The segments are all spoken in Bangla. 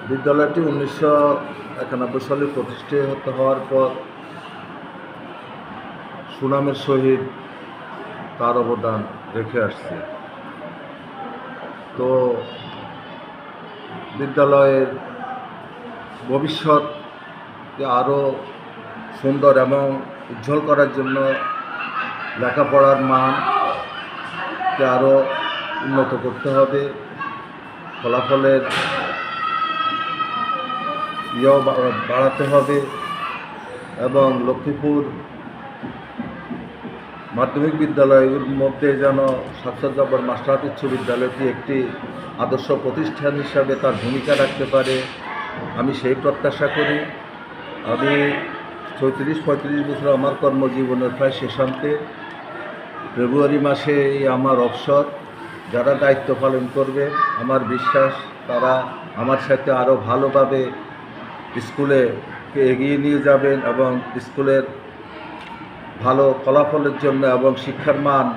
বিদ্যালয়টি 1991 সালে প্রতিষ্ঠিত হওয়ার পর সুনামের সহিত তার অবদান রেখে আসছে। তো বিদ্যালয়ের ভবিষ্যৎকে আরও সুন্দর এবং উজ্জ্বল করার জন্য লেখাপড়ার মানকে আরও উন্নত করতে হবে, ফলাফলের বাড়াতে হবে এবং লক্ষ্মীপুর মাধ্যমিক বিদ্যালয়ের মধ্যে যেন সাতসজ্জাবর মাস্টারহাট উচ্চ বিদ্যালয়টি একটি আদর্শ প্রতিষ্ঠান হিসাবে তার ভূমিকা রাখতে পারে, আমি সেই প্রত্যাশা করি। আমি 34-35 বছর আমার কর্মজীবনের প্রায় শেষান্তে। ফেব্রুয়ারি মাসে আমার অবসর। যারা দায়িত্ব পালন করবে আমার বিশ্বাস তারা আমার সাথে আরও ভালোভাবে স্কুলে এগিয়ে নিয়ে যাবেন এবং স্কুলের ভালো ফলাফলের জন্য এবং শিক্ষার মান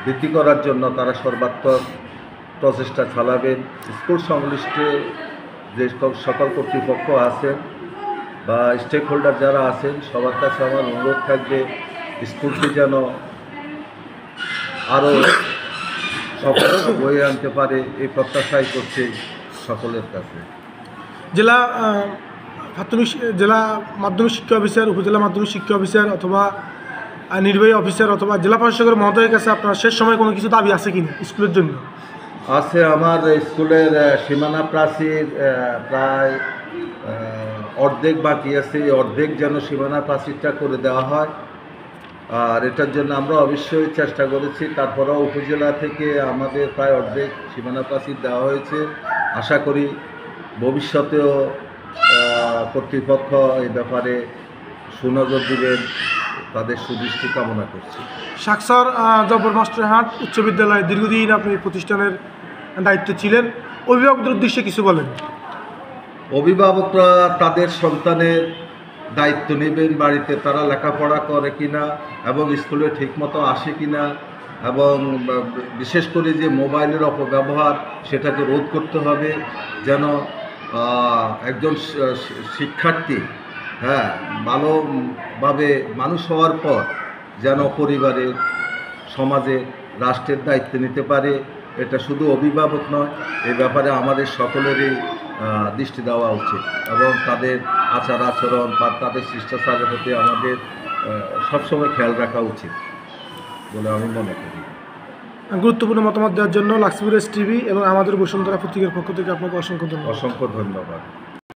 বৃদ্ধি করার জন্য তারা সর্বাত্মক প্রচেষ্টা চালাবেন। স্কুল সংশ্লিষ্ট যে সকল কর্তৃপক্ষ আছেন বা স্টেক হোল্ডার যারা আছেন সবার কাছে আমার অনুরোধ থাকবে স্কুলটি যেন আরও সফলতা বয়ে আনতে পারে, এই প্রত্যাশাই করছে সকলের কাছে। জেলা মাধ্যমিক শিক্ষা অফিসার, উপজেলা মাধ্যমিক শিক্ষা অফিসার অথবা নির্বাহী অফিসার অথবা জেলা প্রশাসকের মহোদয়ের কাছে আপনার শেষ সময় কোনো কিছু দাবি আছে কিনা স্কুলের জন্য? আছে। আমার স্কুলের সীমানা প্রাচীর প্রায় অর্ধেক বাকি আছে, অর্ধেক যেন সীমানা প্রাচীরটা করে দেওয়া হয়। আর এটার জন্য আমরা অবশ্যই চেষ্টা করেছি। তারপরেও উপজেলা থেকে আমাদের প্রায় অর্ধেক সীমানা প্রাচীর দেওয়া হয়েছে। আশা করি ভবিষ্যতেও কর্তৃপক্ষ এই ব্যাপারে সুনজর দিবেন, তাদের সুদৃষ্টি কামনা করছি। সাকসার জব্বর মাস্টারহাট উচ্চ বিদ্যালয়ে দীর্ঘদিন আপনি প্রতিষ্ঠানের দায়িত্বে ছিলেন, অভিভাবকদের উদ্দেশ্যে কিছু বলেন। অভিভাবকরা তাদের সন্তানের দায়িত্ব নেবেন, বাড়িতে তারা লেখাপড়া করে কিনা এবং স্কুলে ঠিকমতো আসে কিনা এবং বিশেষ করে যে মোবাইলের অপব্যবহার সেটাকে রোধ করতে হবে, যেন একজন শিক্ষার্থী ভালোভাবে মানুষ হওয়ার পর যেন পরিবারের, সমাজের, রাষ্ট্রের দায়িত্ব নিতে পারে। এটা শুধু অভিভাবক নয়, এই ব্যাপারে আমাদের সকলেরই দৃষ্টি দেওয়া উচিত এবং তাদের আচার আচরণ বা তাদের শিষ্টাচারের প্রতি আমাদের সবসময় খেয়াল রাখা উচিত বলে আমি মনে করি। গুরুত্বপূর্ণ মতামত দেওয়ার জন্য লাক্সমিরাজ টিভি এবং আমাদের বসুন্ধরা পত্রিকার পক্ষ থেকে আপনাকে অসংখ্য ধন্যবাদ। অসংখ্য ধন্যবাদ।